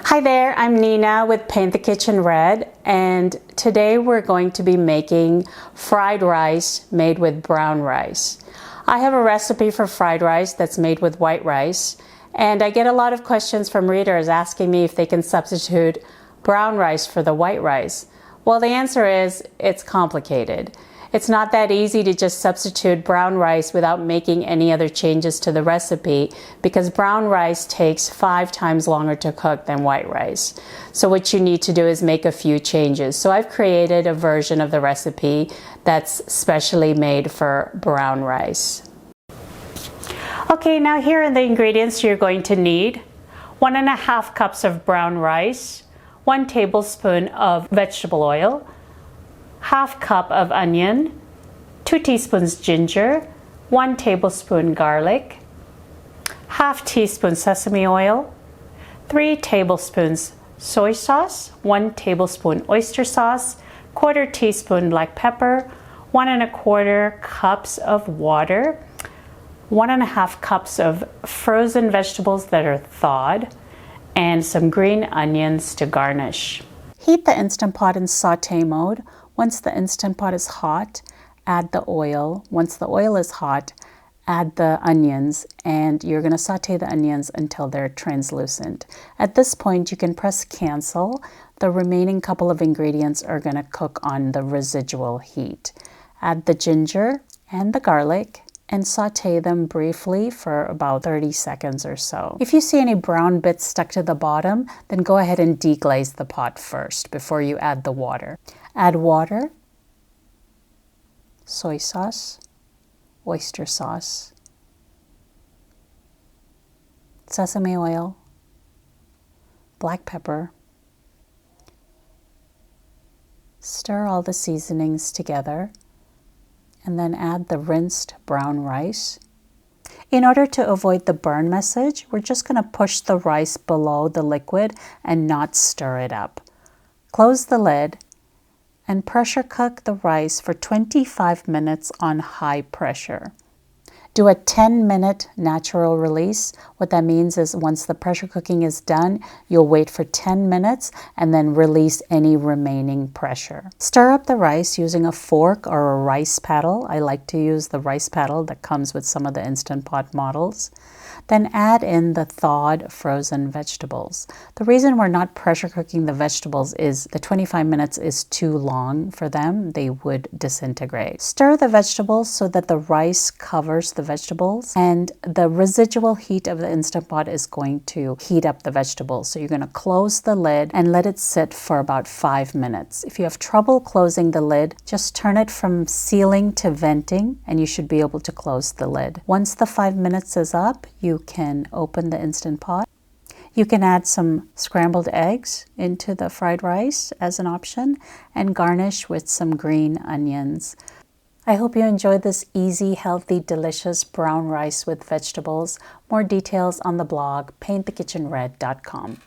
Hi there, I'm Nina with Paint the Kitchen Red, and today we're going to be making fried rice made with brown rice. I have a recipe for fried rice that's made with white rice, and I get a lot of questions from readers asking me if they can substitute brown rice for the white rice. Well, the answer is it's complicated. It's not that easy to just substitute brown rice without making any other changes to the recipe, because brown rice takes 5 times longer to cook than white rice. So what you need to do is make a few changes. So I've created a version of the recipe that's specially made for brown rice. Okay, now here are the ingredients you're going to need. 1.5 cups of brown rice, 1 tablespoon of vegetable oil, 1/2 cup of onion, 2 teaspoons ginger, 1 tablespoon garlic, 1/2 teaspoon sesame oil, 3 tablespoons soy sauce, 1 tablespoon oyster sauce, 1/4 teaspoon black pepper, 1 1/4 cups of water, 1.5 cups of frozen vegetables that are thawed, and some green onions to garnish. Heat the Instant Pot in saute mode. Once the Instant Pot is hot, add the oil. Once the oil is hot, add the onions, and you're going to saute the onions until they're translucent. At this point, you can press cancel. The remaining couple of ingredients are going to cook on the residual heat. Add the ginger and the garlic and saute them briefly for about 30 seconds or so. If you see any brown bits stuck to the bottom, then go ahead and deglaze the pot first before you add the water. Add water, soy sauce, oyster sauce, sesame oil, black pepper. Stir all the seasonings together, and then add the rinsed brown rice. In order to avoid the burn message, we're just going to push the rice below the liquid and not stir it up. Close the lid and pressure cook the rice for 25 minutes on high pressure. Do a 10-minute natural release. What that means is once the pressure cooking is done, you'll wait for 10 minutes and then release any remaining pressure. Stir up the rice using a fork or a rice paddle. I like to use the rice paddle that comes with some of the Instant Pot models. Then add in the thawed frozen vegetables. The reason we're not pressure cooking the vegetables is the 25 minutes is too long for them. They would disintegrate. Stir the vegetables so that the rice covers the vegetables, and the residual heat of the Instant Pot is going to heat up the vegetables. So you're going to close the lid and let it sit for about 5 minutes. If you have trouble closing the lid, just turn it from sealing to venting and you should be able to close the lid. Once the 5 minutes is up, you can open the Instant Pot. You can add some scrambled eggs into the fried rice as an option and garnish with some green onions. I hope you enjoyed this easy, healthy, delicious brown rice with vegetables. More details on the blog paintthekitchenred.com.